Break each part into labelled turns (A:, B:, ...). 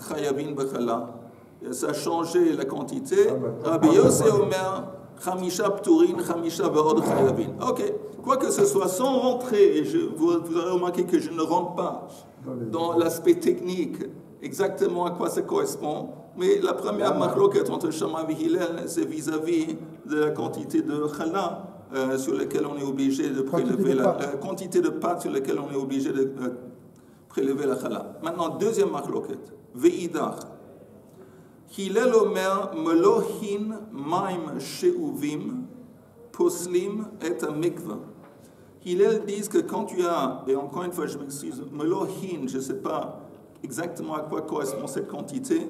A: chayavin b'chala. Ça a changé la quantité. Rabbi Yossé Omer, chamisha pturin, chamisha ve'od chayavin. Ok, quoi que ce soit, sans rentrer, et vous aurez remarqué que je ne rentre pas dans l'aspect technique, exactement à quoi ça correspond, mais la première machloket entre Shammai et Hillel, c'est vis-à-vis de la quantité de chala sur laquelle on est obligé de prélever la quantité de pâte sur laquelle on est obligé de prélever la chala. Maintenant, deuxième machloket, ve'idach. Hillel Omer melohin maim she'uvim poslim et mikva. Hillel dit que quand tu as, et encore une fois je m'excuse, melohin, je ne sais pas exactement à quoi correspond cette quantité,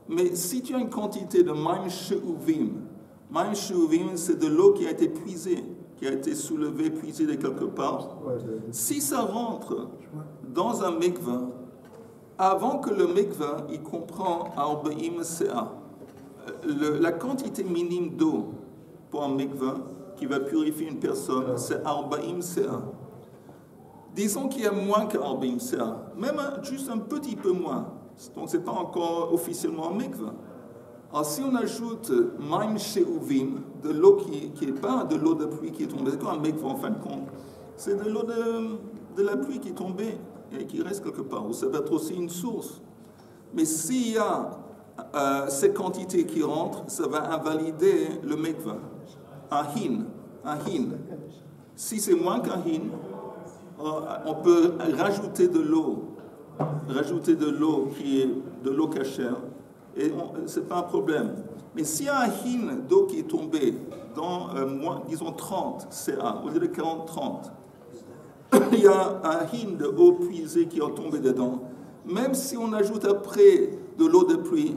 A: mais si tu as une quantité de maim she'uvim c'est de l'eau qui a été puisée, qui a été soulevée, puisée de quelque part. Si ça rentre dans un mikva, avant que le mikva, il comprend arba'im se'a. La quantité minime d'eau pour un mikva qui va purifier une personne, c'est arba'im se'a. Disons qu'il y a moins que arba'im se'a, même juste un petit peu moins. Donc c'est pas encore officiellement un mikva. Alors si on ajoute maim she'uvim, de l'eau qui n'est pas de l'eau de pluie qui est tombée, c'est quoi un mikva en fin de compte? C'est de l'eau de la pluie qui est tombée et qui reste quelque part, ou ça va être aussi une source. Mais s'il y a ces quantités qui rentrent, ça va invalider le mikva. Un hin. Si c'est moins qu'un hin, on peut rajouter de l'eau qui est de l'eau cachère, et ce n'est pas un problème. Mais s'il y a un hin d'eau qui est tombé dans, disons 30 CA, au lieu de 40-30, il y a un hin de eau puisée qui est tombé dedans. Même si on ajoute après de l'eau de pluie,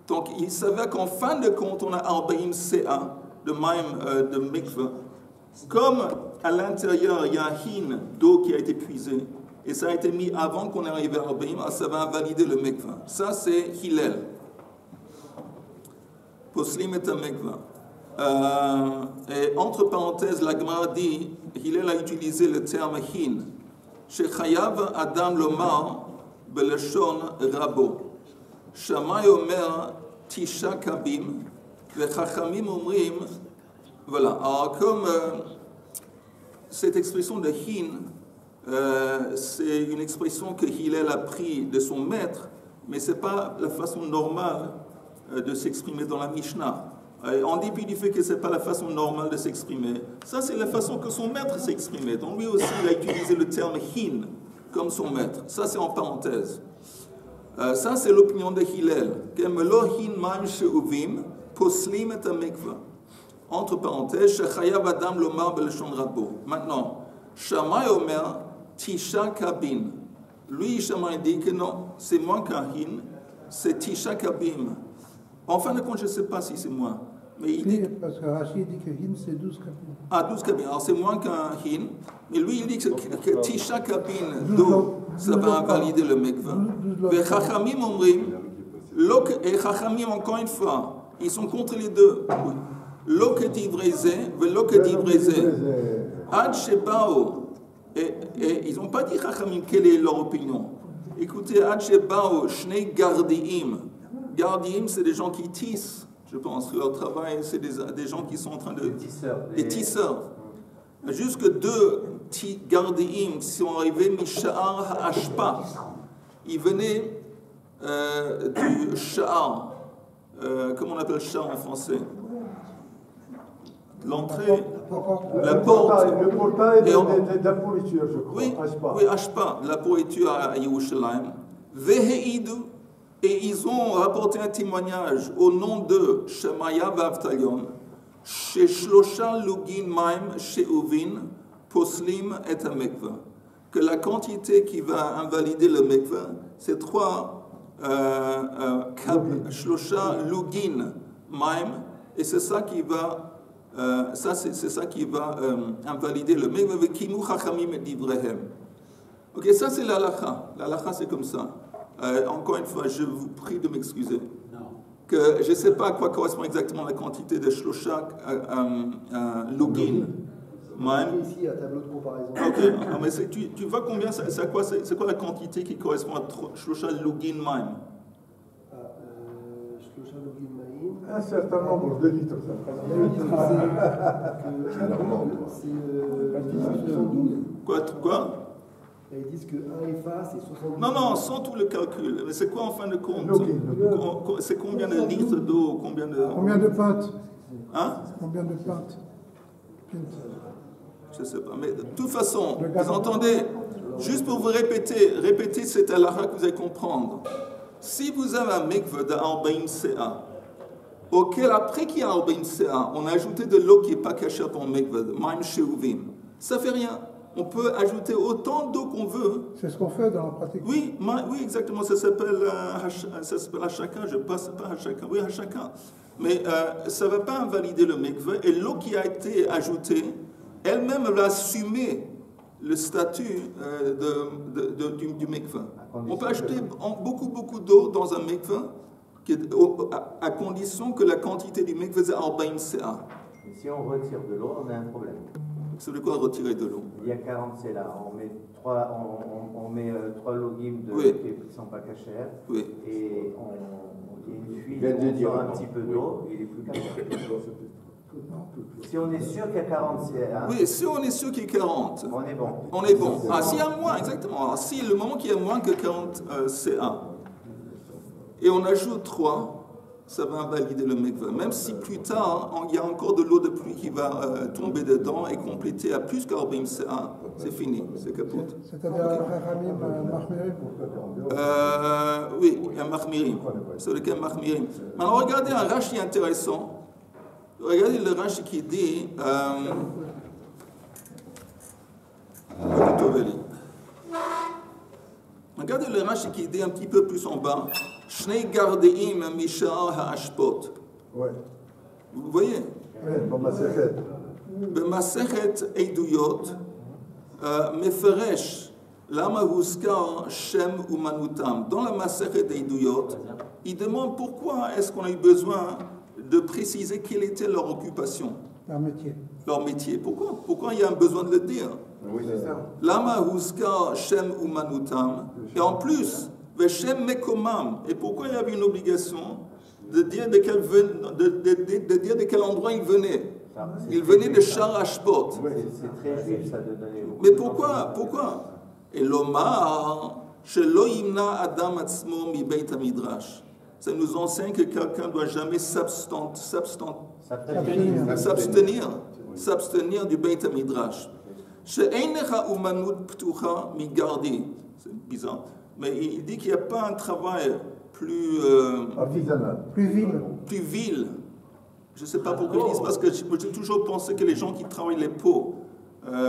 A: donc il s'avère qu'en fin de compte, on a arba'im CA, de même de mikveh. Comme à l'intérieur, il y a un hin d'eau qui a été puisée, et ça a été mis avant qu'on arrive à arba'im, ça va invalider le mikveh. Ça, c'est Hillel. Poslim et un mikveh. Et entre parenthèses, la Gemara dit, Hillel a utilisé le terme hin. Shechayav Adam Lomar belashon rabo. Shammai Omer tisha kabim. Vechachamim omrim. Voilà. Alors comme cette expression de hin, c'est une expression que Hillel a pris de son maître, mais c'est pas la façon normale de s'exprimer dans la Mishnah. En dépit du fait que ce n'est pas la façon normale de s'exprimer, ça c'est la façon que son maître s'exprimait. Donc lui aussi il a utilisé le terme hin comme son maître. Ça c'est en parenthèse. Ça c'est l'opinion de Hillel. Entre parenthèses, Shechayav Adam Lomar belashon rabo. Maintenant, Shammai Omer Tisha Kabin. Lui, Shammai dit que non, c'est moins qu'un hin, c'est Tisha Kabim. En fin de compte, je ne sais pas si c'est moins. Mais il dit...
B: Parce que Rachid dit que hin, c'est 12 kabines.
A: Ah, 12 kabines. Alors, c'est moins qu'un hin. Mais lui, il dit que Tisha kabine d'eau, ça va invalider le mikveh. Et Chachamim omrim, et Chachamim, encore une fois, ils sont contre les deux. L'eau que divrezé, l'eau que divrezé. Ad shebao. Et ils n'ont pas dit Chachamim, quelle est leur opinion. Écoutez, Ad shebao, shnei gardiim. Gardiim, c'est des gens qui tissent, je pense. Leur travail, c'est des gens qui sont en train de... Des tisseurs. Jusque deux gardiim sont arrivés, Misha'ar ha'ashpa. Ils venaient du sha'ar. Comment on appelle sha'ar en français? L'entrée, la porte.
C: Le portail de la pourriture, je crois.
A: Oui, ashpa, la pourriture à Yerushalayim. Vehe'idu. Et ils ont rapporté un témoignage au nom de Shemaya Vavtalion, chez Shlosha Lugin Maim, chez Uvin, Poslim et un mikveh. Que la quantité qui va invalider le mikveh, c'est 3 Shlosha Lugin Maim, et c'est ça qui va, invalider le mikveh. Kimu Chachamim et Divrehem. Ok, ça c'est l'halakha. L'halakha c'est comme ça. Encore une fois, je vous prie de m'excuser. Que je ne sais pas à quoi correspond exactement la quantité de shlosha lugin.
D: Ici, un tableau de comparaison.
A: Ok, mais tu vois combien c'est quoi la quantité qui correspond à shlosha lugin maim?
C: Un certain nombre de litres, ça
A: Quoi?
D: Ils disent que 1 FA, c'est 70.
A: Non, sans tout le calcul. Mais c'est quoi en fin de compte? C'est combien de litres d'eau? Combien de
B: pintes?
A: Hein?
B: Combien de pintes?
A: Je ne sais pas. Mais de toute façon, vous entendez, juste pour vous répéter cette halakha que vous allez comprendre. Si vous avez un mikveh de 40 CA, auquel après qu'il y a 40 CA, on a ajouté de l'eau qui n'est pas cachée pour le mikveh, maim sheuvim, ça ne fait rien. On peut ajouter autant d'eau qu'on veut.
B: C'est ce qu'on fait dans la pratique.
A: Oui, exactement. Ça s'appelle hachaka. Je passe pas hachaka. Oui, hachaka. Mais ça ne va pas invalider le mikveh. Et l'eau qui a été ajoutée, elle-même va assumer le statut du mikveh. On peut ajouter beaucoup d'eau dans un mikveh à condition que la quantité du mikveh est 40 CA.
E: Et si on retire de l'eau, on a un problème.
A: C'est de quoi retirer de l'eau?
E: Il y a 40 CA, on met 3 logim qui ne sont pas cachers,
A: oui.
E: Et il y a une fuite, on sort un petit peu d'eau, il est plus caché. Si on est sûr qu'il y a 40 CA,
A: oui, si on est sûr qu'il y a 40,
E: on est bon.
A: On est bon. Ah, s'il y a moins, exactement. Alors, si le moment qu'il y a moins que 40 CA, et on ajoute 3, ça va invalider le mikveh. Même si plus tard, il y a encore de l'eau de pluie qui va tomber dedans et compléter à plus qu'Arbim CA, c'est fini, c'est capot.
B: C'est-à-dire Ramim Mahmirim?
A: Oui, un Mahmirim. C'est le cas Mahmirim. Maintenant, regardez un Rashi intéressant. Regardez le Rashi qui dit... Regardez le Rashi qui dit un petit peu plus en bas. Shnei gardeim mishar ha'ashpot.
C: Ouais.
A: Vous voyez?
C: Oui, dans Masechet.
A: B'masechet eiduyot meferesh lama huskar shem umanutam. Dans la Masechet eiduyot, il demande pourquoi est-ce qu'on a eu besoin de préciser quelle était leur occupation. Leur métier. Pourquoi il y a un besoin de le dire?
C: Oui, c'est ça.
A: Lama huskar shem umanutam. Et en plus, Veshem mekomam. Et pourquoi il y avait une obligation de dire de quel endroit il venait? Il venait de Shar Hashpot.
E: C'est très juif ça de donner.
A: Mais pourquoi? Et l'omar shelo yimna adam atzmo mi beit hamidrash. Ça nous enseigne que quelqu'un ne doit jamais s'abstenir du beit hamidrash. She'einecha umanut ptucha mi gardi. C'est bizarre. Mais il dit qu'il n'y a pas un travail plus...
C: artisanal.
B: Plus
A: vil. Je ne sais pas pourquoi ils disent, parce que j'ai toujours pensé que les gens qui travaillent les peaux,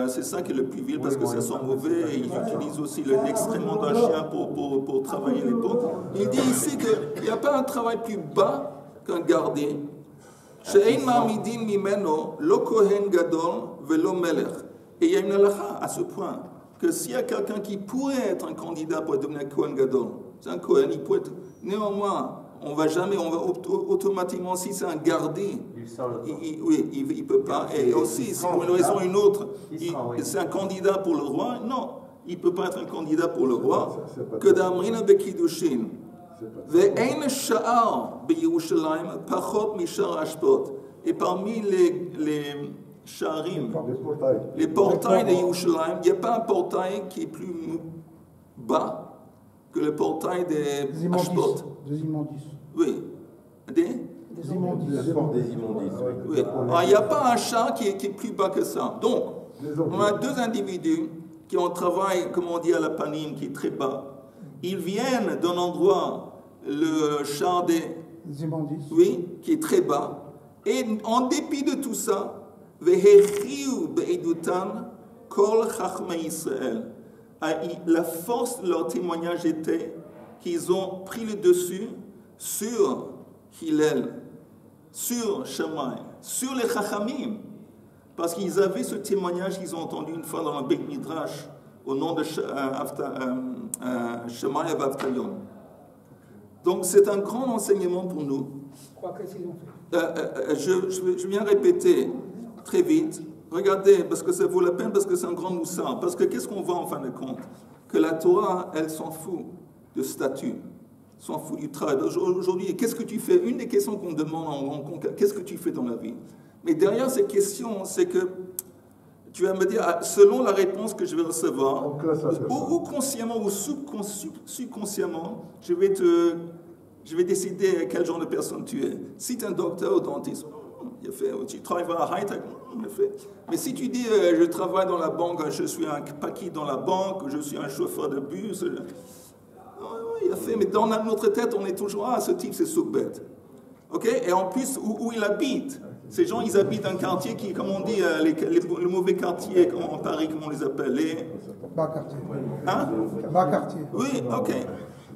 A: c'est ça qui est le plus vil, parce que ça sent mauvais, et ils utilisent aussi l'excrément d'un chien pour travailler les peaux. Il dit ici qu'il n'y a pas un travail plus bas qu'un gardien. She'ein ma'amidin mimeno lo kohen gadol velo melech. Et il y a une halakha à ce point, que s'il y a quelqu'un qui pourrait être un candidat pour devenir Kohen Gadol, c'est un Kohen, il peut être. Néanmoins, on va automatiquement, si c'est un gardé, il ne peut pas. Et aussi, si pour une raison ou une autre, c'est un candidat pour le roi, non, il ne peut pas être un candidat pour le roi, que d'Amrina Bekidushin. Ve'ein sha'ar beYerushalayim pachot mishar Hashpot. Et parmi les Sharim, les portails de Yerushalayim, il n'y a pas un portail qui est plus bas que le portail des Hashpot.
B: Des immondices.
A: Oui. Des
B: immondices.
A: Oui. Alors, il n'y a pas un char qui est plus bas que ça. Donc, on a deux individus qui ont un travail, comme on dit à la Panim, qui est très bas. Ils viennent d'un endroit, le char des
B: immondices.
A: Oui, qui est très bas. Et en dépit de tout ça, la force de leur témoignage était qu'ils ont pris le dessus sur Hillel, sur Shammai, sur les Chachamim, parce qu'ils avaient ce témoignage qu'ils ont entendu une fois dans le Beit Midrash au nom de Shammai et Avtalion. Donc c'est un grand enseignement pour nous.
B: Qu'est-ce qu'ils ont fait?
A: Je viens répéter très vite. Regardez, parce que ça vaut la peine, parce que c'est un grand moussard. Parce que qu'est-ce qu'on voit en fin de compte? Que la Torah, elle s'en fout de statut. s'en fout du travail. Aujourd'hui, qu'est-ce que tu fais? Une des questions qu'on demande en rencontre, qu'est-ce que tu fais dans la vie? Mais derrière ces questions, c'est que tu vas me dire, selon la réponse que je vais recevoir, ou consciemment ou subconsciemment, je vais décider quel genre de personne tu es. Si tu es un docteur ou dentiste, tu travailles à la high-tech, mais si tu dis je travaille dans la banque, je suis un paquis dans la banque, je suis un chauffeur de bus, il a fait, mais dans notre tête, on est toujours, ce type c'est souk-bête. Ok? Et en plus, où il habite, ces gens, ils habitent un quartier qui, comme on dit, le mauvais quartier en Paris, comment on les appelle?
B: Bas quartier.
A: Hein?
B: Bas quartier.
A: Oui, ok.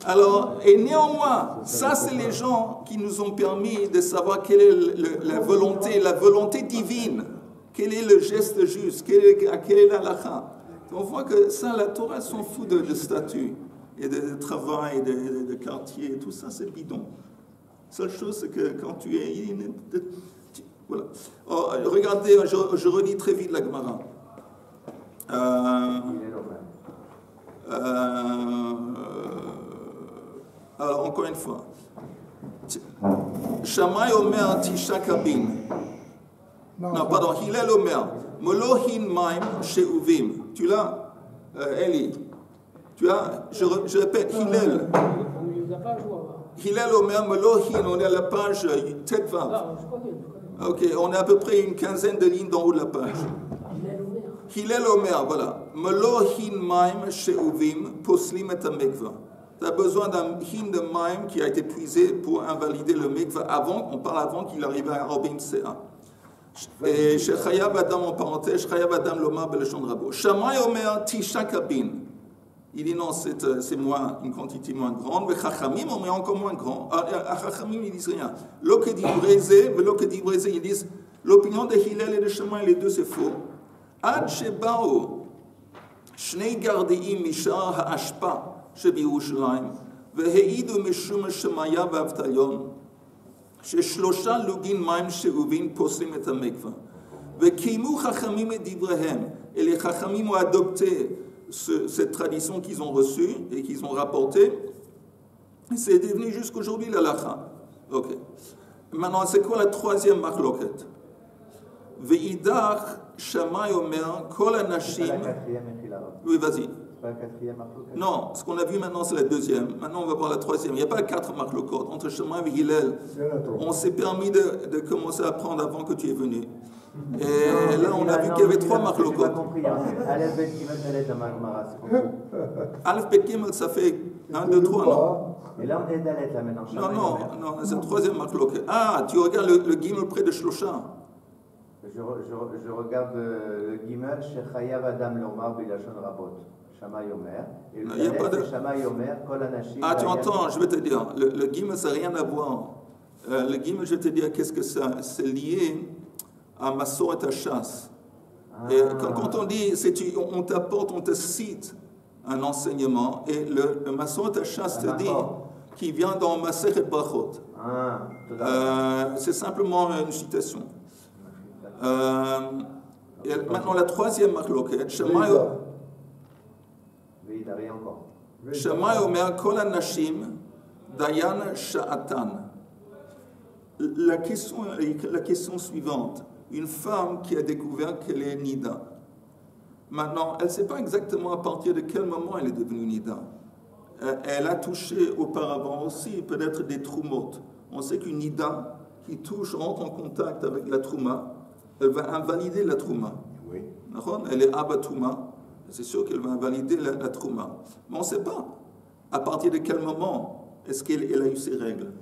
A: Alors, et néanmoins, ça, c'est les gens qui nous ont permis de savoir quelle est la volonté divine, quel est le geste juste, quelle est la halakha. On voit que ça, la Torah s'en fout de statut et de travail, de quartier, tout ça, c'est bidon. Seule chose, c'est que quand tu es... Voilà. Regardez, je relis très vite la Gemara. Alors, encore une fois. Shammai Omer Tisha Kabin. Non, pardon, Hillel Omer. Molohin Maim Sheuvim. Tu l'as, Eli? Tu as, je répète, Hillel.
B: On ne les a pas joués.
A: Hillel Omer Molohin, on est à la page tête 20. Ok, on est à peu près une quinzaine de lignes d'en haut de la page. Hillel Omer, voilà. Molohin Maim Sheuvim Poslim et Mikva. Tu as besoin d'un hin de maim qui a été puisé pour invalider le mikva avant qu'il arrive à Robim Sea. Et chez Chayav Adam, en parenthèse, Chayav Adam Lomar Beleshon Rabo. Shammai Omer Tisha Kabin. Il dit non, c'est moins, une quantité moins grande. Mais Chachamim, on met encore moins grand. Chachamim, ils disent rien. L'ok dit brézé, ils disent l'opinion de Hillel et de Shammai, les deux, c'est faux. Ad Shebao, Shnei Gardeim Mishar Ha'ashpa. שבירושלים, והעידו משום שמעיה ואבטליון, ששלושה לוגין מים שאובים פוסלים את המקווה. וקיימו חכמים את דבריהם, et les חכמים ont adopté cette tradition qu'ils ont reçue et qu'ils ont rapportée, et c'est devenu jusqu'aujourd'hui l'halakha. Ok. Maintenant, c'est quoi la troisième marloquette? Ve'idach Shammai Omer kol anashim. Oui, vas-y. Non, ce qu'on a vu maintenant, c'est la deuxième. Maintenant, on va voir la troisième. Il n'y a pas 4 marloquotes. Entre Shammai et Hillel, on s'est permis de commencer à apprendre avant que tu es venu. Et là, on a vu qu'il y avait 3 marloquotes.
E: Aleph, Bet, Gimel, Dalet, dans ma Gemara, c'est pas faux.
A: Aleph, Bet, Gimel, ça fait 1, 2, 3, non?
E: Et là, on est Dalet, là, maintenant.
A: Non, c'est la troisième marloquette. Ah, tu regardes le Gimel près de Shlosha.
E: Je regarde le Gimel, chez Chayav Adam Lomar, Belashon Rabot. Shammai Omer. Et le Dalet, c'est Shammai Omer, Kol Anashim.
A: Ah, tu entends, je vais te dire. Le Gimel, ça n'a rien à voir. Le Gimel, je vais te dire, qu'est-ce que ça... C'est lié à Masoret HaShas. Et quand on dit, on t'apporte, on te cite un enseignement, et le Masoret HaShas te dit qu'il vient dans Masechet Brachot. C'est simplement une citation. Et maintenant, la troisième marloquette, Shammai Omer Kol Anashim Dayan Sha'atan. La question suivante. Une femme qui a découvert qu'elle est Nida. Maintenant, elle ne sait pas exactement à partir de quel moment elle est devenue Nida. Elle a touché auparavant aussi peut-être des troumotes. On sait qu'une Nida qui touche, rentre en contact avec la trouma, elle va invalider la trouma.
C: Oui.
A: Elle est abatouma. C'est sûr qu'elle va invalider la trouma. Mais on ne sait pas à partir de quel moment est-ce qu'elle a eu ces règles.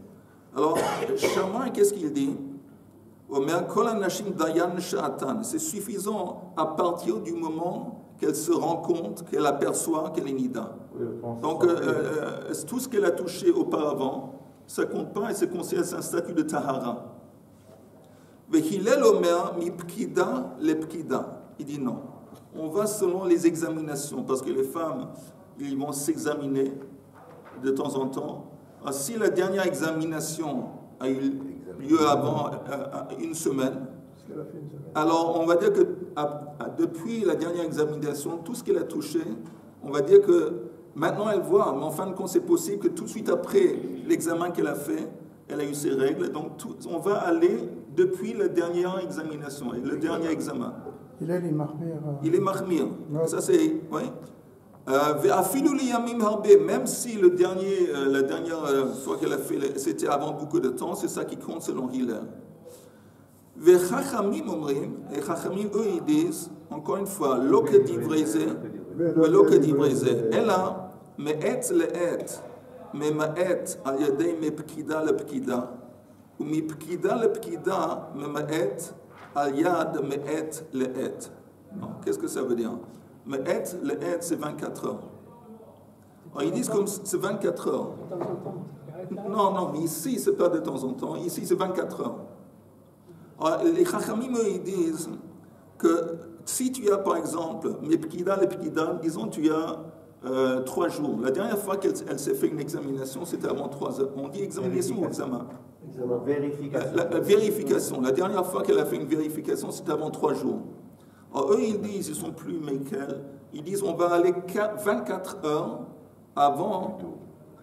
A: Alors, Shammai, qu'est-ce qu'il dit? C'est suffisant à partir du moment qu'elle se rend compte, qu'elle aperçoit qu'elle est Nida. Donc, tout ce qu'elle a touché auparavant, ça ne compte pas et c'est considéré un statut de Tahara. Hillel Omer mi pkida le pkida. Il dit non. On va selon les examinations, parce que les femmes, ils vont s'examiner de temps en temps. Alors, si la dernière examination a eu lieu avant une semaine, alors on va dire que depuis la dernière examination, tout ce qu'elle a touché, on va dire que Maintenant, elle voit, mais en fin de compte, c'est possible que tout de suite après l'examen qu'elle a fait, elle a eu ses règles. Donc, on va aller depuis la dernière examination, le dernier examen.
B: Il est mahmir.
A: Il est mahmir. Ça, c'est... Oui. Même si la dernière fois qu'elle a fait, c'était avant beaucoup de temps, c'est ça qui compte selon Hillel. Et Chachamim, eux, ils disent, encore une fois, Loke divreze, elle a me'et le'et, me'ma'et al yadei me'pkida le'pkida, ou me'pkida le'pkida, me'ma'et al yad me'et le'et. Qu'est-ce que ça veut dire? Me'et le'et, c'est 24 heures. Alors, ils disent comme c'est 24 heures. Non, mais ici, c'est pas de temps en temps. Ici, c'est 24 heures. Alors, les Chachamim, ils disent que si tu as, par exemple, Mepkida, disons tu as 3 jours. La dernière fois qu'elle s'est fait une examination, c'était avant 3 heures. On dit examination ou examen?
E: Vérification.
A: La vérification. La dernière fois qu'elle a fait une vérification, c'était avant 3 jours. Alors, eux, ils disent, ils sont plus méquels. Ils disent, on va aller 24 heures avant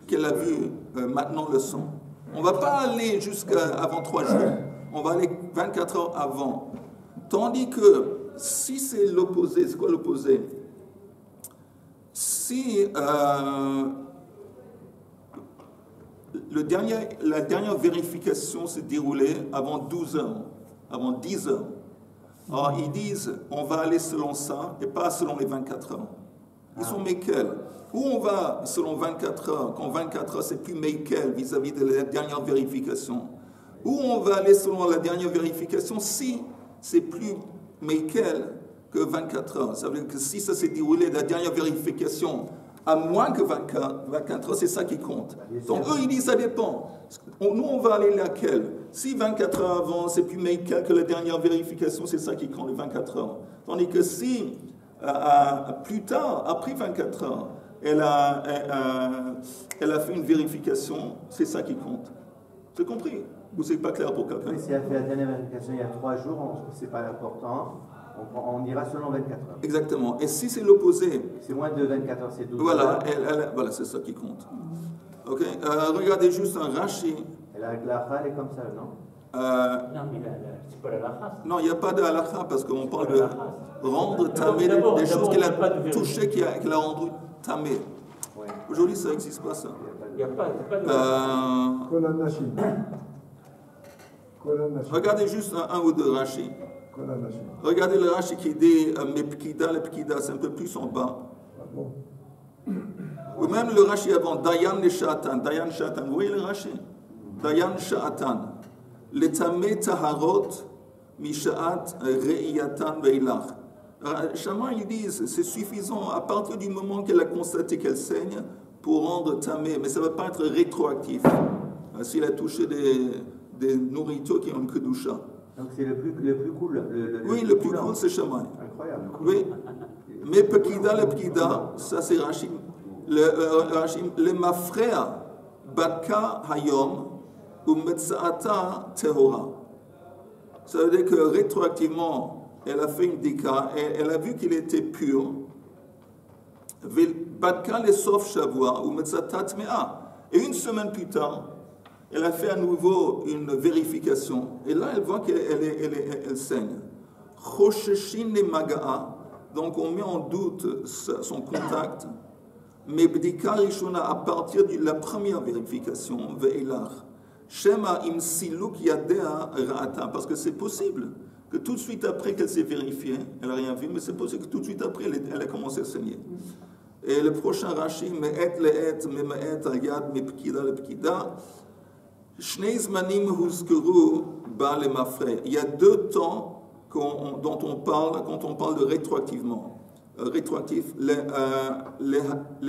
A: qu'elle a vu maintenant le sang. On ne va pas aller jusqu'à avant 3 jours. On va aller 24 heures avant. Tandis que si c'est l'opposé, c'est quoi l'opposé? Si la dernière vérification s'est déroulée avant 12 heures, avant 10 heures, alors ils disent on va aller selon ça et pas selon les 24 heures. Ils sont méquels. Ou on va selon 24 heures, quand 24 heures c'est plus méquel vis-à-vis de la dernière vérification. Ou on va aller selon la dernière vérification si c'est plus méquel que 24 heures. Ça veut dire que si ça s'est déroulé, la dernière vérification, à moins que 24 heures, c'est ça qui compte. Donc eux, ils disent ça dépend. Nous, on va aller laquelle? Si 24 heures avant, c'est plus méquel que la dernière vérification, c'est ça qui compte, les 24 heures. Tandis que si, plus tard, après 24 heures, elle a fait une vérification, c'est ça qui compte. C'est compris? Ou c'est pas clair pour quelqu'un?
E: Oui, si elle fait la dernière vérification il y a 3 jours, c'est pas important. On ira selon 24 heures.
A: Exactement. Et si c'est l'opposé?
E: C'est moins de 24 heures, c'est 12
A: voilà,
E: heures.
A: Voilà, c'est ça qui compte. Ok. Regardez juste un Rashi.
E: Et la halakha, elle est comme ça, non?
F: Non, mais c'est pas la halakha.
A: Non, il n'y a pas de halakha parce qu'on parle de rendre tamé des choses qu'elle a touchées, qu'elle a rendues tamé.
E: Oui.
A: Aujourd'hui, ça n'existe pas ça.
F: Il n'y a pas de...
C: Kolan Nashim.
A: Regardez juste un ou deux Rashi.
C: Kolan Nashim.
A: Regardez le Rashi qui dit Mepkida, le Pkida, c'est un peu plus en bas.
C: Ah bon?
A: Ou même le Rashi avant, Dayan le Sha'atan. Dayan Sha'atan, vous voyez le Rashi? Dayan Sha'atan. Le Tamé Taharot, Misha'at Re'iyatan Ve'ilach. Chama, ils disent, c'est suffisant à partir du moment qu'elle a constaté qu'elle saigne pour rendre tamé, mais ça ne va pas être rétroactif. S'il a touché des nourritures qui ont une kedusha.
E: Donc c'est le plus cool.
A: Oui, le plus cool, c'est Chama.
E: Incroyable.
A: Oui. Mais Pekida, le Pekida, ça c'est Rachim. Le Mafrea, Batka Hayom, ou Metsaata Tehora. Ça veut dire que rétroactivement, elle a fait une déca, et elle a vu qu'il était pur. Batka le Sof Shavua, ou Metsaata Tmea. Et une semaine plus tard, elle a fait à nouveau une vérification. Et là, elle voit qu'elle saigne. Chosheshin le Maga'a. Donc, on met en doute son contact. Mais Bdika Rishona, à partir de la première vérification, Ve'ilach. Shema im siluk yadea ra'ata. Parce que c'est possible que tout de suite après qu'elle s'est vérifiée, elle n'a rien vu, mais c'est possible que tout de suite après, elle a commencé à saigner. Et le prochain Rashi, Me'et le'et, me'et al-yad, me'pkida le'pkida. Shnei zmanim huzkeru ba le mafre. Il y a 2 temps dont on parle quand on parle de rétroactivement. Rétroactif, le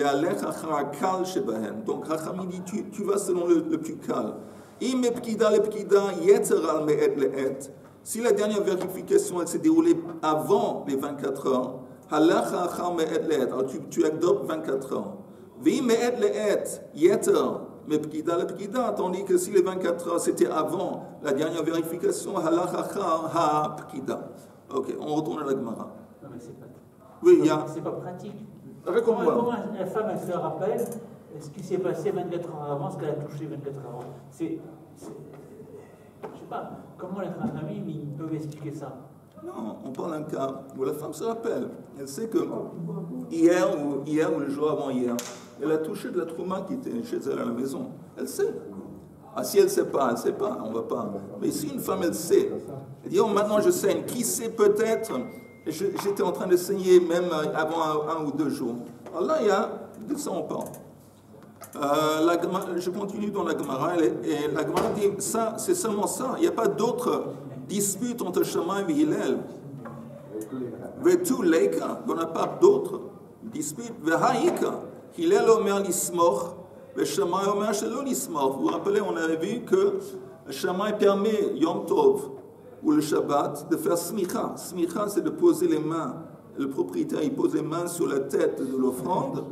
A: alech achara kal shebahen. Donc, Rachami dit, tu vas selon le plus calme. Im me'pkida le'pkida, yetzer al me'et le'et. Si la dernière vérification elle s'est déroulée avant les 24 heures, halacha achar me'et le'et. Alors, tu adoptes 24 heures. V'im me'et le'et, yetzer. Mais Pkida le Pkida, tandis que si les 24 heures c'était avant la dernière vérification, halachachar ha Pkida. Ok, on retourne à la Gemara.
F: Non, mais c'est pas...
A: Oui, il y a.
F: C'est pas pratique.
A: Avec
F: Comment
A: moi.
F: la femme, elle se rappelle ce qui s'est passé 24 heures avant, ce qu'elle a touché 24 heures avant? Je sais pas, comment les familles ils peuvent expliquer ça?
A: Non, on parle d'un cas où la femme se rappelle. Elle sait que hier ou le jour avant hier, elle a touché de la trouma qui était chez elle à la maison. Elle sait. Ah, si elle ne sait pas, on ne va pas. Mais si une femme, elle sait, elle dit, oh, maintenant je saigne. Qui sait peut-être, j'étais en train de saigner même avant un ou 2 jours. Alors là, il y a de ça on parle. Je continue dans la Gemara, et la Gemara dit, ça, c'est seulement ça. Il n'y a pas d'autres disputes entre Shammai et Hillel. Vetu leika, on n'a pas d'autres disputes. Vehaïka, Hillel omer lismoch, ve Shammai omer shelo lismoch. Vous vous rappelez, on avait vu que Shammai permet Yom Tov ou le Shabbat de faire smicha. Smicha, c'est de poser les mains. Le propriétaire, il pose les mains sur la tête de l'offrande.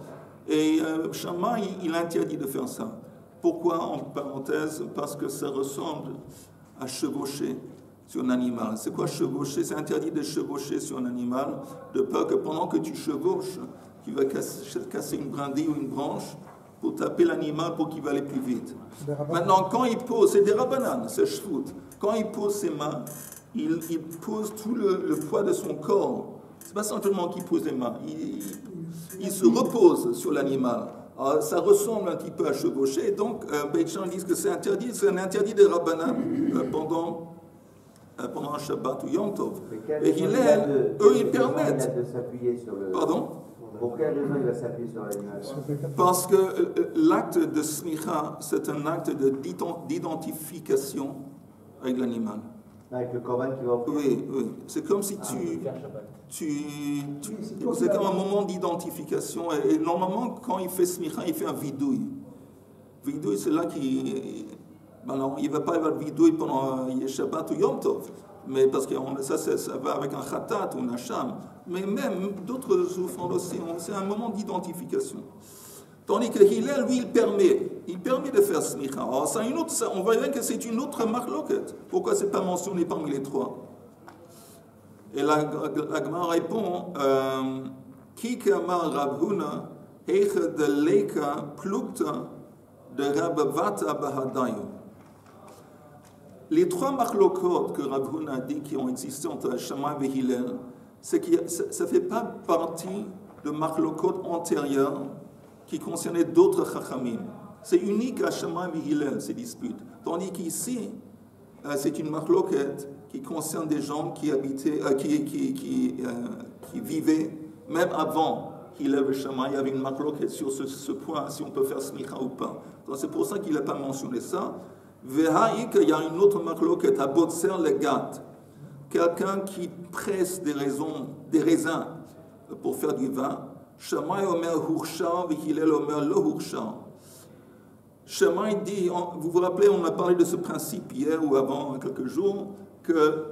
A: Et Shammai, il interdit de faire ça. Pourquoi, en parenthèse? Parce que ça ressemble à chevaucher sur un animal. C'est quoi chevaucher? C'est interdit de chevaucher sur un animal, de peur que pendant que tu chevauches, tu vas casser une brindille ou une branche pour taper l'animal pour qu'il va aller plus vite. Maintenant, quand il pose, c'est des rabbanan, c'est shvout. Quand il pose ses mains, il pose tout le poids de son corps. C'est pas simplement qu'il pose les mains. Il se repose sur l'animal. Alors, ça ressemble un petit peu à chevaucher. Donc, Beit Shammai disent que c'est un interdit de rabbanan pendant un Shabbat ou Yom Tov. Et Hillel, eux, ils permettent. Pardon?
E: Pour quelle raison il va s'appuyer sur l'animal?
A: Parce que l'acte de smicha, c'est un acte d'identification avec l'animal.
E: Avec le korban qui va offrir?
A: Oui, oui. C'est comme si c'est comme un moment d'identification. Et normalement, quand il fait smicha, il fait un vidouille. Vidouille, c'est là qu'il... Alors, il ne va pas y avoir de vidouille pendant Shabbat ou Yom Tov. Mais parce que ça va avec un khatat ou un hacham. Mais même d'autres offrandes aussi, c'est un moment d'identification. Tandis que Hillel, lui, il permet de faire smicha. Alors, on voit bien que c'est une autre marloquette. Pourquoi ce n'est pas mentionné parmi les 3? Et la Gemara répond, Ki kamar Rav Huna, heich de leika plukta de Rabavata bahadayu. Les 3 marlokot que Rav Huna a dit qui ont existé entre Shammai et Hillel, c'est que ça ne fait pas partie de marlokot antérieures qui concernaient d'autres chachamim. C'est unique à Shammai et Hillel, ces disputes. Tandis qu'ici, c'est une marloquette qui concerne des gens qui habitaient, qui vivaient, même avant Hillel et Shammai, il y avait une marloquette sur ce point, si on peut faire smicha ou pas. Donc c'est pour ça qu'il n'a pas mentionné ça. Vehaïk, il y a une autre marloquette à Botser le Gat. Quelqu'un qui presse des raisins pour faire du vin. Shammai omer hursha, Hillel omer lo hursha. Shammai dit, vous vous rappelez, on a parlé de ce principe hier ou avant quelques jours, que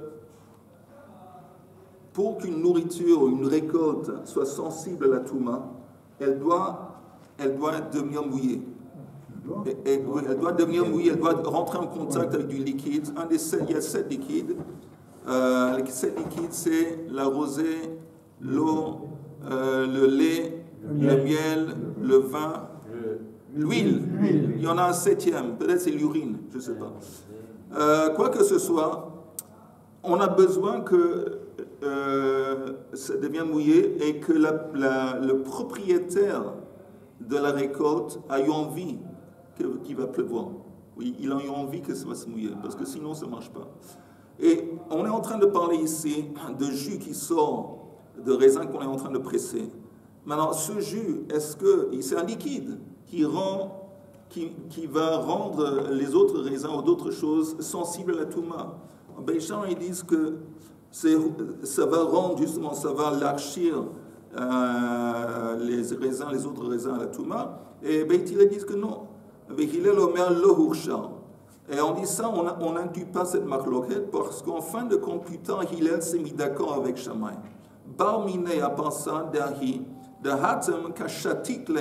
A: pour qu'une nourriture ou une récolte soit sensible à la touma, elle doit devenir mouillée. Elle doit devenir mouillée, elle doit rentrer en contact avec du liquide. Il y a 7 liquides. Les 7 liquides, c'est la rosée, l'eau, le lait, le miel, le vin, l'huile. Il y en a un 7e, peut-être c'est l'urine, je ne sais pas. Quoi que ce soit, on a besoin que ça devienne mouillé et que le propriétaire de la récolte ait envie qu'il va pleuvoir. Oui, il a eu envie que ça va se mouiller, parce que sinon ça ne marche pas. Et on est en train de parler ici de jus qui sort de raisin qu'on est en train de presser. Maintenant, ce jus, est-ce que c'est un liquide qui va rendre les autres raisins ou d'autres choses sensibles à la touma? Beit Shammai, ils disent que ça va rendre justement, ça va l'archir les autres raisins à la touma. Et Beit Hillel disent que non. Avec Hillel omer lo hursha. Et on dit ça, on n'inclut pas cette marloquette parce qu'en fin de compte, plus tard, Hillel s'est mis d'accord avec Shammai. Barmine à part ça, d'ahi, de hatem kashatikle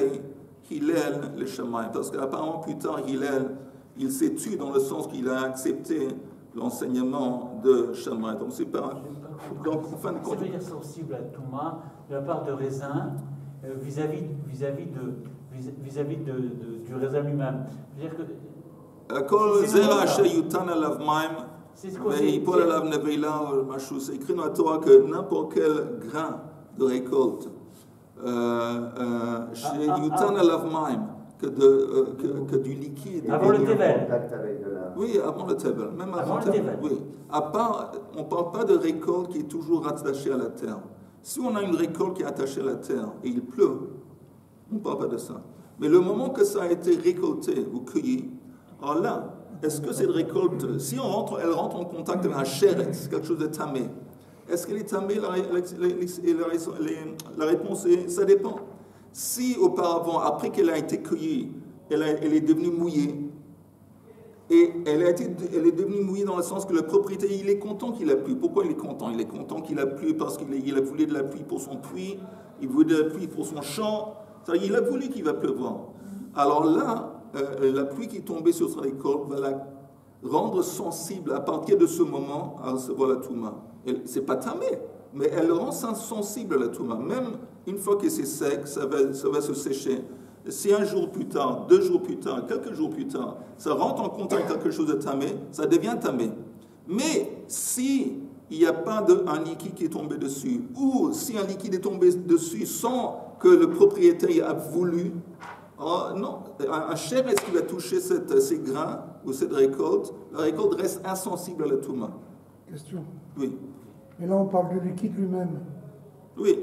A: Hillel le Shammai. Parce qu'apparemment, plus tard, Hillel, il s'est tué dans le sens qu'il a accepté l'enseignement de Shammai. Donc, c'est pas. Donc, en fin de compte.
F: Ça veut dire sensible à Touma de la part de raisin vis-à-vis du raisin lui-même. C'est-à-dire que
A: כל זרע אשר יותן עליו מים
F: c'est ce qu'on dit.
A: ויפול עליו נבלה או משהו, c'est écrit dans la Torah que n'importe quel grain de récolte שיותן עליו מים, que du liquide.
F: Avant le Tevel.
A: Oui, avant le Tevel. Même avant
F: le Tevel.
A: Oui. À part, on ne parle pas de récolte qui est toujours attachée à la terre. Si on a une récolte qui est attachée à la terre et il pleut, on ne parle pas de ça. Mais le moment que ça a été récolté ou cueilli, alors là, est-ce que cette récolte, si elle rentre en contact avec un chéretz, quelque chose de tamé, est-ce qu'elle est tamée? La réponse est, ça dépend. Si auparavant, après qu'elle a été cueillie, elle est devenue mouillée, et elle est devenue mouillée dans le sens que le propriétaire, il est content qu'il a plu. Pourquoi il est content? Il est content qu'il a plu parce qu'il a voulu de la pluie pour son puits, il voulait de la pluie pour son champ, c'est-à-dire il a voulu qu'il va pleuvoir. Alors là, la pluie qui est tombée sur sa récolte va la rendre sensible à partir de ce moment à recevoir la touma. C'est pas tamé, mais elle le rend sensible à la touma. Même une fois que c'est sec, ça va se sécher. Si un jour plus tard, 2 jours plus tard, quelques jours plus tard, ça rentre en contact avec quelque chose de tamé, ça devient tamé. Mais si il n'y a pas un liquide qui est tombé dessus, ou si un liquide est tombé dessus sans que le propriétaire a voulu, non, un chéretz qui va toucher ces grains ou cette récolte, la récolte reste insensible à la touma.
B: Question.
A: Oui.
B: Mais là, on parle du liquide lui-même.
A: Oui.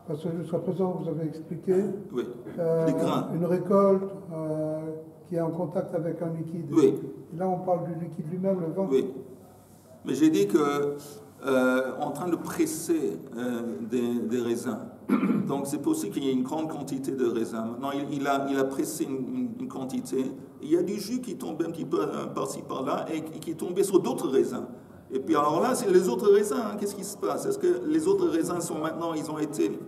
B: Parce que jusqu'à présent, vous avez expliqué
A: Oui. Les grains.
B: Une récolte qui est en contact avec un liquide.
A: Oui.
B: Et là, on parle du liquide lui-même, le vin.
A: Oui. Mais j'ai dit que en train de presser des raisins. Donc c'est possible qu'il y ait une grande quantité de raisins. Maintenant, il a pressé une quantité. Il y a du jus qui tombe un petit peu par-ci par-là et qui est tombé sur d'autres raisins. Et puis alors là, c'est les autres raisins. Qu'est-ce qui se passe? Est-ce que les autres raisins sont maintenant, ils ont été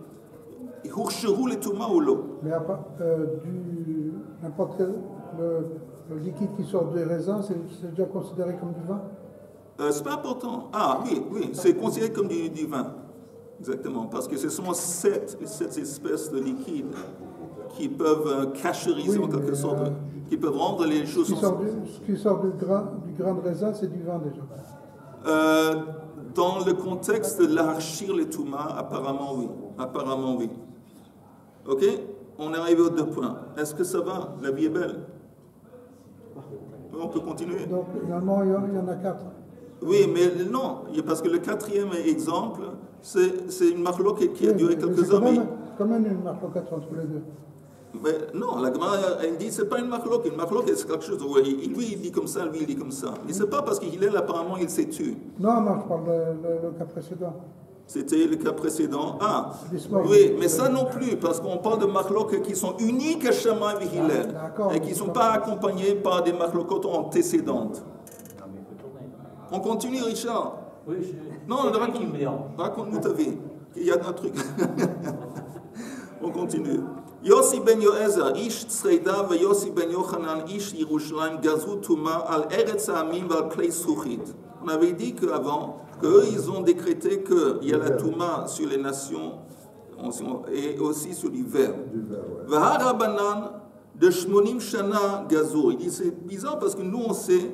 A: hurcherou les touma ou l'eau?
B: Mais à part n'importe quel le liquide qui sort des raisins, c'est déjà considéré comme du vin?
A: C'est pas important. Ah oui, c'est considéré comme du vin. Exactement, parce que ce sont 7 espèces de liquides qui peuvent cachériser en quelque sorte, qui peuvent rendre les choses...
B: Ce qui sort du grain de raisin, c'est du vin déjà.
A: Dans le contexte de l'archir les touma, apparemment oui. Ok? On est arrivé aux 2 points. Est-ce que ça va? La vie est belle? On peut continuer?
B: Donc finalement, il y en a 4.
A: Oui, mais non, parce que le 4e exemple, c'est une marloquette qui a duré quelques heures.
B: Quand même une marloquette entre les deux.
A: Mais non, la Gemara, elle dit c'est pas une marloquette. Une marloquette, c'est quelque chose où lui, il dit comme ça, lui, il dit comme ça. Mais c'est pas parce qu'il est apparemment, il s'est tué.
B: Non, je parle le cas précédent.
A: C'était le cas précédent. Ah, oui, mais ça non plus, parce qu'on parle de marloquettes qui sont uniques à Shammai et Hillel, et qui ne sont pas accompagnées par des marloquettes antécédentes. On continue, Richard?
F: Oui,
A: non, raconte-nous ta vie. Il y a un truc. On continue. Yossi ben Yoezer, ish Tzreida, ve Yossi ben Yochanan, ish Yerushalayim, gazu tuma al eretz ha'amim val klei suchit. On avait dit qu'avant, qu'eux, ils ont décrété qu'il y a la touma sur les nations et aussi sur du verre. V'harabanan de shmonim shana gazu. Il dit c'est bizarre parce que nous on sait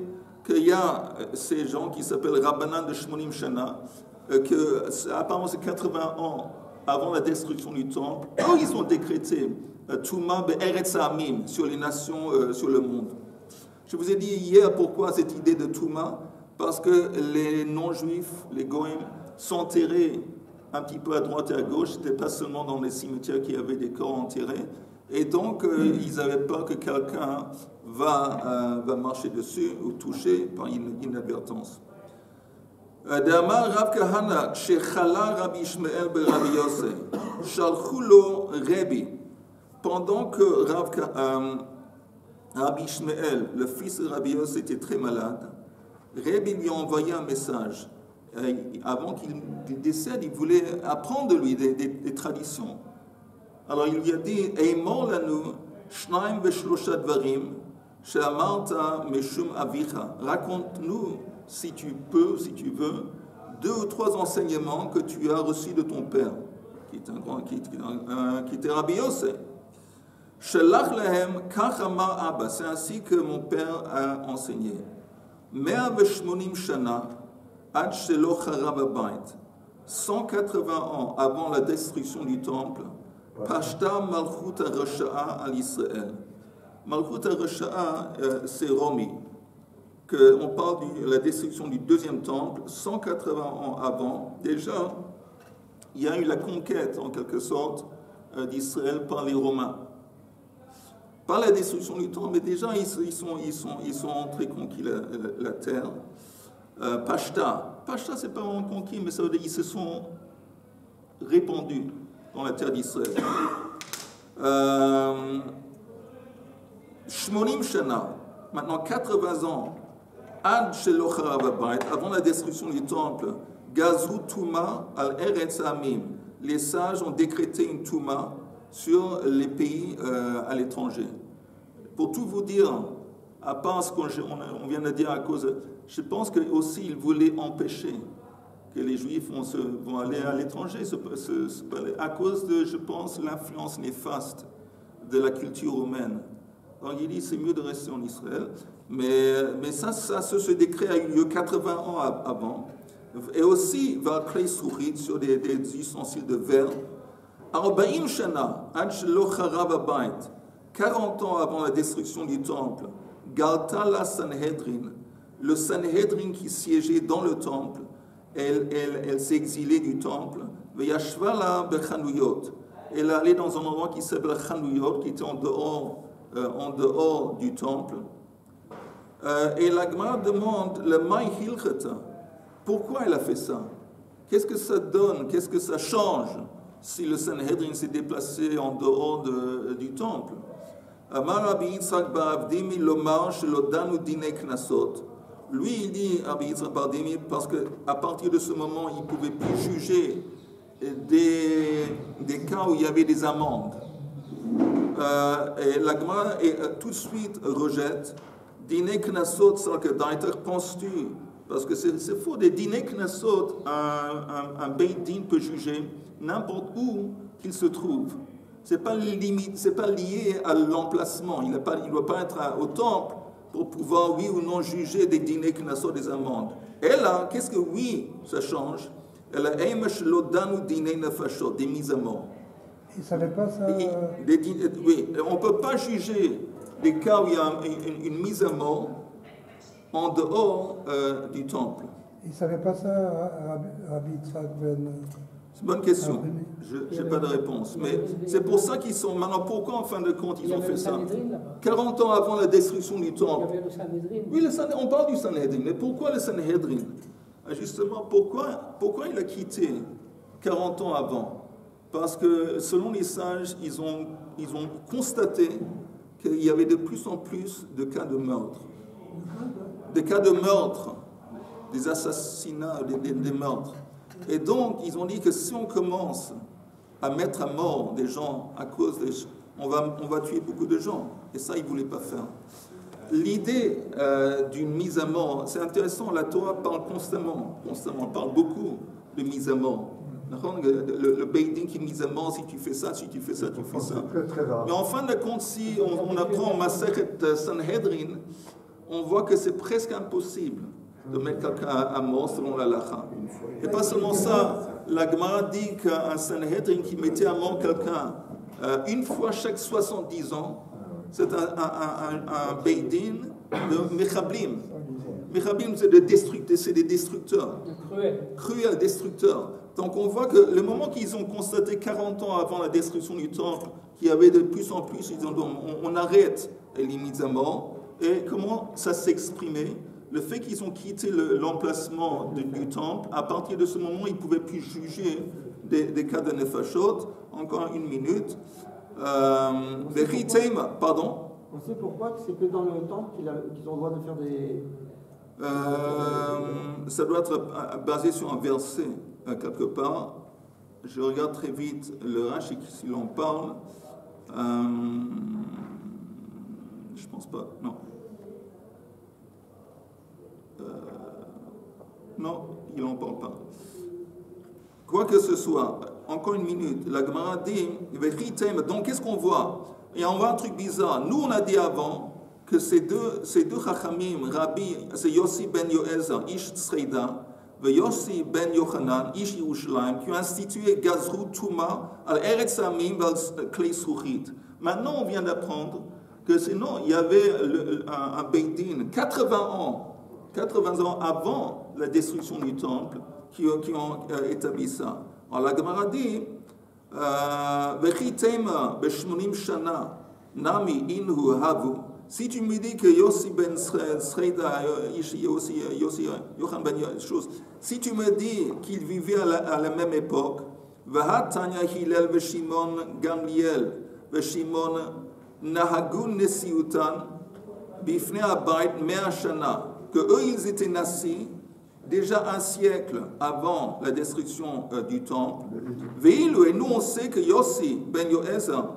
A: qu'il y a ces gens qui s'appellent Rabbanan de Shmonim Shana, que apparemment c'est 80 ans avant la destruction du temple, eux ils ont décrété Touma be'eretz ha'amim sur les nations, sur le monde. Je vous ai dit hier pourquoi cette idée de Touma, parce que les non-juifs, les goïms, s'enterraient un petit peu à droite et à gauche, c'était pas seulement dans les cimetières qu'il y avait des corps enterrés, et donc ils n'avaient peur que quelqu'un va marcher dessus ou toucher par inadvertance. D'Amar Rav Kahana, Shechala Rabbi Ishmael be Rabbi Yosef, Shalchulo Rebi, pendant que Rabbi Ishmael, le fils de Rabbi Yosef, était très malade, Rebi lui a envoyé un message. Avant qu'il décède, il voulait apprendre de lui des traditions. Alors il lui a dit, Eimor lanu, Shnaim veshlosha dvarim, she'amarta meshum avicha. Raconte-nous, si tu peux, si tu veux, 2 ou 3 enseignements que tu as reçus de ton père, qui était Rabbi Yossé. Shelach lehem kach amar Abba, c'est ainsi que mon père a enseigné. 180 shana ad shelo charav habayit, 180 ans avant la destruction du temple, pashta malchut ha-rasha'a al Israël. Malchut ha-rasha'a, c'est Romi. On parle de la destruction du deuxième temple, 180 ans avant. Déjà, il y a eu la conquête, en quelque sorte, d'Israël par les Romains. Par la destruction du temple, mais déjà, ils sont entrés conquis la terre. Pashta, c'est pas vraiment conquis, mais ça veut dire qu'ils se sont répandus dans la terre d'Israël. Shmonim Shana, maintenant 80 ans, Ad Shelo Charav habayit, avant la destruction du temple, Gazru Touma al Eretz Amim, les sages ont décrété une Touma sur les pays à l'étranger. Pour tout vous dire, à part ce qu'on vient de dire à cause, je pense que aussi ils voulaient empêcher que les Juifs vont aller à l'étranger, à cause de, je pense, l'influence néfaste de la culture romaine. Donc il dit c'est mieux de rester en Israël, mais ce décret a eu lieu 80 ans avant. Et aussi, Valklei Souchit, sur des ustensiles de verre, 40 shana, ad shelo charav habayit, 40 ans avant la destruction du temple, Galta la Sanhedrin, le Sanhedrin qui siégeait dans le temple, elle s'est exilée du temple, Veyashvala bechanuyot, elle allait dans un endroit qui s'appelle Chanuyot, qui était en dehors du temple. Et la Gemara demande, le Maï Hilcheta, pourquoi elle a fait ça? Qu'est-ce que ça donne? Qu'est-ce que ça change si le Sanhedrin s'est déplacé en dehors du temple? Amar Rabbi Yitzhak bar Avdimi lomar shelo danu dine knasot. Lui, il dit, Rabbi Yitzhak bar Avdimi, parce qu'à partir de ce moment, il ne pouvait plus juger des cas où il y avait des amendes. Et la Gemara tout de suite rejette. Dine knasot, c'est que d'ailleurs, penses-tu? Parce que c'est faux, des dîners knasot, un Beit Din peut juger n'importe où qu'il se trouve. C'est pas lié à l'emplacement. Il ne doit pas être au temple pour pouvoir, oui ou non, juger des dîners knasot, des amendes. Et là, qu'est-ce que oui, ça change? Elle a des mises à mort.
B: Il ne savait pas ça.
A: Oui, on ne peut pas juger des cas où il y a une mise à mort en dehors du temple.
B: Il ne savait pas ça, Rabbi Yitzhak ben...
A: C'est une bonne question. Je n'ai pas de réponse. Mais c'est pour ça qu'ils sont... Maintenant, pourquoi, en fin de compte, ils ont fait ça? 40 ans avant la destruction du temple.
G: Il y avait le Sanhedrin.
A: Oui, on parle du Sanhedrin. Mais pourquoi le Sanhedrin? Justement, pourquoi il a quitté 40 ans avant? Parce que, selon les sages, ils ont constaté qu'il y avait de plus en plus de cas de meurtre. Des cas de meurtre, des assassinats, des meurtres. Et donc, ils ont dit que si on commence à mettre à mort des gens à cause des... On va tuer beaucoup de gens. Et ça, ils ne voulaient pas faire. L'idée d'une mise à mort, c'est intéressant, la Torah parle constamment, parle beaucoup de mise à mort. Le Beit Din qui est mis à mort, si tu fais ça, si tu fais ça, tu fais ça. Mais en fin de compte, si on apprend Masechet Sanhedrin, on voit que c'est presque impossible de mettre quelqu'un à mort selon la lacha. Et pas seulement ça, la Gemara dit qu'un Sanhedrin qui mettait à mort quelqu'un une fois chaque 70 ans, c'est un Beit Din de Mechablim. Mechablim, c'est des destructeurs. Cruels destructeurs. Donc on voit que le moment qu'ils ont constaté 40 ans avant la destruction du temple, qu'il y avait de plus en plus, ils ont dit on arrête les mises à mort. Et comment ça s'exprimait? Le fait qu'ils ont quitté l'emplacement du temple, à partir de ce moment, ils ne pouvaient plus juger des cas de nefashot. Encore une minute. Pardon?
D: On sait pourquoi, c'est que dans le temple qu'ils ont le droit de faire des...
A: Ça doit être basé sur un verset, quelque part. Je regarde très vite le Rashi s'il en parle. Je pense pas, non. Non, il n'en parle pas. Quoi que ce soit, encore une minute. La Gemara dit, donc qu'est-ce qu'on voit? Et on voit un truc bizarre. Nous, on a dit avant que ces deux Chachamim, Rabbi, c'est Yossi ben Yoezer, Ish Tzreida, et Yossi ben Yochanan, Ish Yerushalayim, qui ont institué Gazru Touma, al Eretz Amim, al Klei Suchit. Maintenant, on vient d'apprendre que sinon, il y avait un Beidin, 80 ans avant la destruction du temple, qui ont établi ça. Alors la Gemara dit, Vechitema b'shmonim shana nami inhu havu. Si tu me dis que Yossi ben Sreida, Yossi Yochan ben chose, si tu me dis qu'il vivait à la même époque, Vahat Tanya Hillel v'Shimon Gamliel v'Shimon Nahagun Nesiutan bifnei habayit mea shana, que eux ils étaient nassis déjà un siècle avant la destruction du temple. Et nous on sait que Yossi ben Yoezer,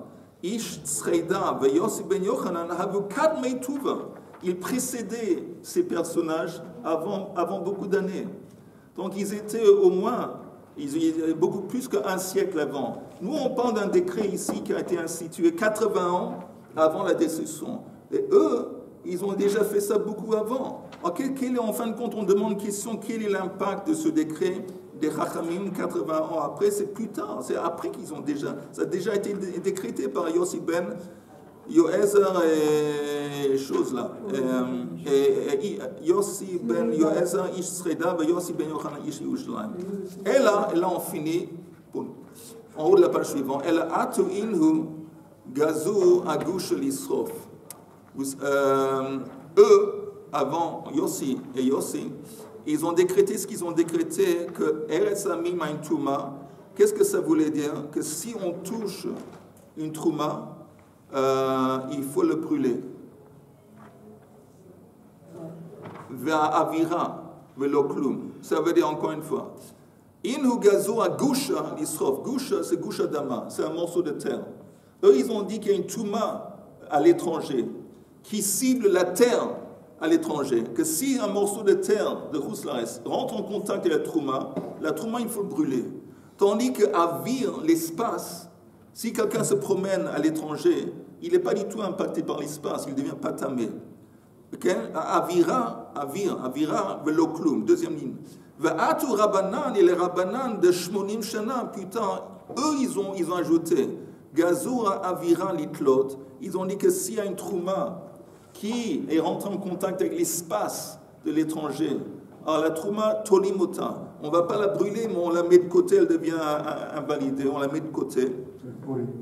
A: Ish Tzreida et Yossi ben Yochanan avaient 4 Meituva. Ils précédaient ces personnages avant beaucoup d'années. Donc ils étaient au moins, ils étaient beaucoup plus qu'un siècle avant. Nous on parle d'un décret ici qui a été institué 80 ans avant la destruction. Et eux, ils ont déjà fait ça beaucoup avant. Alors, en fin de compte, on demande question, quel est l'impact de ce décret des Chachamim 80 ans après? C'est plus tard, c'est après qu'ils ont déjà, ça a déjà été décrété par Yossi ben Yoezer et choses là. Et Yossi ben Yoezer, Ish Tzreida, et Yossi ben Yochanan, Ish Yerushalayim. Et là on finit, en haut de la page suivante, et là, Atu inhu gazu agush l'isrof. Eux, avant Yossi et Yossi, ils ont décrété ce qu'ils ont décrété, que Eretz Amim a une Trouma. Qu'est-ce que ça voulait dire? Que si on touche une Trouma, il faut le brûler. Ve'a avira velo klum. Ça veut dire encore une fois. Inhu gazu a gusha l'isrof. Gusha, c'est gusha dama, c'est un morceau de terre. Eux, ils ont dit qu'il y a une Trouma à l'étranger qui cible la terre à l'étranger, que si un morceau de terre de Rousslares rentre en contact avec la Trouma, il faut le brûler. Tandis qu'à Vir, l'espace, si quelqu'un se promène à l'étranger, il n'est pas du tout impacté par l'espace, il devient pas tamé. Okay? Avira, veloklum, deuxième ligne. Ve'atu Rabbanan, et les Rabbanan de Shmonim Shana, putain, eux, ils ont ajouté, Gazura Avira Litlot, ils ont dit que s'il y a une Trouma qui est rentrée en contact avec l'espace de l'étranger, alors la Trouma Tolimota, on ne va pas la brûler, mais on la met de côté, elle devient invalidée, on la met de côté.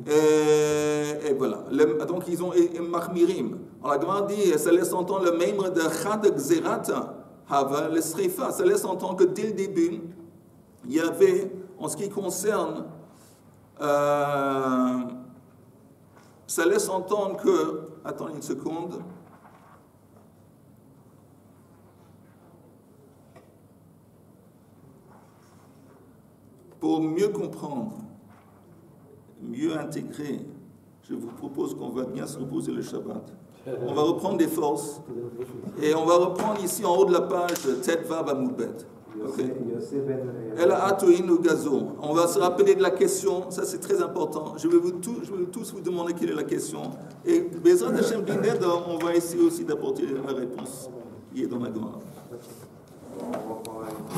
A: Et voilà. Donc ils ont Mahmirim. Alors la Gemara dit, ça laisse entendre le même de Chad Xerata, Hava, le Sreifa, ça laisse entendre que dès le début, il y avait, en ce qui concerne, ça laisse entendre que, attends une seconde, pour mieux comprendre, mieux intégrer, je vous propose qu'on va bien se reposer le Shabbat. On va reprendre des forces et on va reprendre ici en haut de la page Tet Vav Amud Bet. On va se rappeler de la question, ça c'est très important. Je vais tous vous demander quelle est la question. Et Bezrat Hashem Dined, on va essayer aussi d'apporter la réponse qui est dans la Gemara.